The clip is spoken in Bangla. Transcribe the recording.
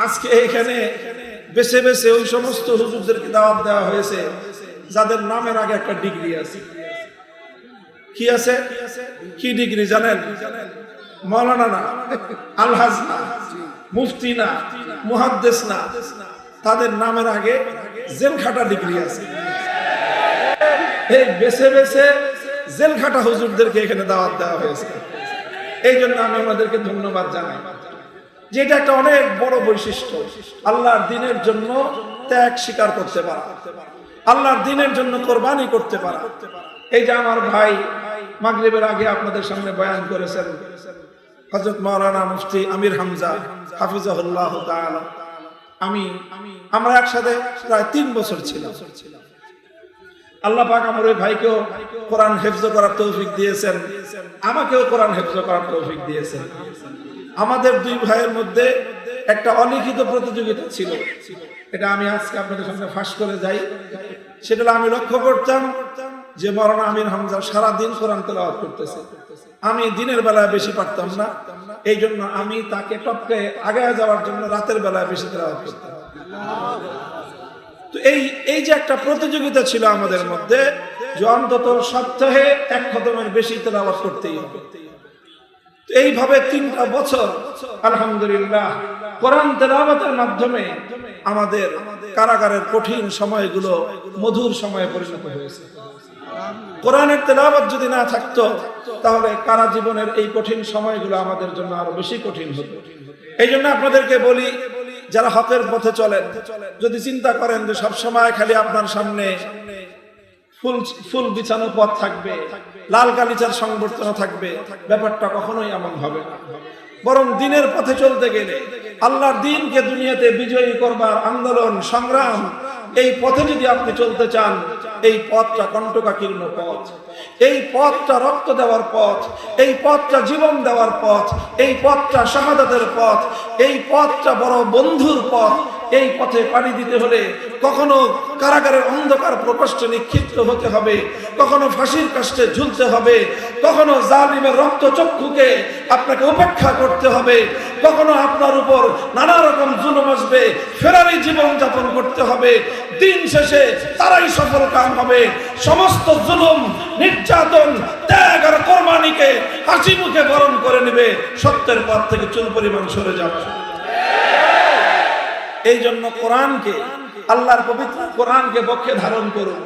আজকে এখানে বেছে বেছে ওই সমস্ত হুজুরদেরকে দাওয়াত দেওয়া হয়েছে যাদের নামের আগে একটা ডিগ্রি আছে। কি আছে? কি ডিগ্রি জানেন? মাওলানা না, আলহাজ না, মুফতি না, মুহাদ্দিস না, তাদের নামের আগে জেলখাটা ডিগ্রি আছে। এই বেছে বেছে জেলখাটা হুজুরদেরকে এখানে দাওয়াত দেওয়া হয়েছে। এই জন্য আমি আমাদেরকে ধন্যবাদ জানাই, যেটা একটা অনেক বড় বৈশিষ্ট্য। আল্লাহর দ্বীনের জন্য ত্যাগ স্বীকার করতে পারা, আল্লাহর দ্বীনের জন্য কোরবানি করতে পারা। এই যে আমার ভাই মাগরিবের আগে আপনাদের সামনে বয়ান করেছেন হযরত মাওলানা মুফতি আমির হামজা হাফিজাহুল্লাহ তাআলা। আমরা একসাথে প্রায় 3 বছর ছিলাম। আল্লাহ পাক আমার ওই ভাইকেও কোরআন হেফজ করার তৌফিক দিয়েছেন, আমাকেও কোরআন হেফজ করার তৌফিক দিয়েছেন। আমাদের দুই ভাইয়ের মধ্যে একটা অলিখিত প্রতিযোগিতা ছিল, এটা আমি আজকে আপনাদের সামনে ফাঁস করে যাই। সেটা আমি লক্ষ্য করতাম যে মাওলানা আমির হামজা সারাদিন কোরআন তেলাওয়াত করতেছে, আমি দিনের বেলায় বেশি পারতাম না। এই জন্য আমি তাকে টপকে আগে যাওয়ার জন্য রাতের বেলায় বেশি তেলাওয়াত করতাম। তো এই যে একটা প্রতিযোগিতা ছিল আমাদের মধ্যে, যে অন্তত সপ্তাহে 1 খতমের বেশি তেলাওয়াত করতেই হবে। এইভাবে 3টা বছর আলহামদুলিল্লাহ কোরআন তেলাওয়াতের মাধ্যমে আমাদের কারাগারের কঠিন সময়গুলো মধুর সময়ে পরিণত হয়েছে। কোরআনের তেলাওয়াত যদি না থাকতো তাহলে কারা জীবনের এই কঠিন সময়গুলো আমাদের জন্য আরো বেশি কঠিন হতো। এই জন্য আপনাদেরকে বলি, যারা হকের পথে চলেন, যদি চিন্তা করেন যে সব সময় খালি আপনার সামনে ফুল বিছানো পথ থাকবে, লাল গালিচার সংবর্ধনা থাকবে, ব্যাপারটা কখনোই এমন হবে না। বরং দ্বীনের পথে চলতে গেলে, আল্লাহর দ্বীনকে দুনিয়াতে বিজয়ী করবার আন্দোলন সংগ্রাম, এই পথে যদি আপনি চলতে চান, এই পথটা কণ্টকাকীর্ণ পথ, এই পথটা রক্ত দেওয়ার পথ, এই পথটা জীবন দেওয়ার পথ, এই পথটা শাহাদাতের পথ, এই পথটা বড় বন্ধুর পথ। এই পথে পাড়ি দিতে হলে কখনো কারাগারের অন্ধকার প্রকোষ্ঠে নিক্ষিপ্ত হতে হবে, কখনো ফাঁসির কাষ্টে ঝুলতে হবে, কখনো জালিমের রক্তচক্ষুকে আপনাকে উপেক্ষা করতে হবে, কখনো আপনার উপর নানা রকম জুলুম আসবে, ফেরারি জীবন যাপন করতে হবে। দিন শেষে তারাই সফল কাম হবে। সমস্ত জুলুম, নির্যাতন, ত্যাগ আর কোরবানিকে হাসি মুখে বরণ করে নেবে, সত্যের পথ থেকে চুল পরিমাণ সরে যাবে। এই জন্য কোরআনকে, আল্লাহর পবিত্র কোরআনকে পক্ষে ধারণ করুন।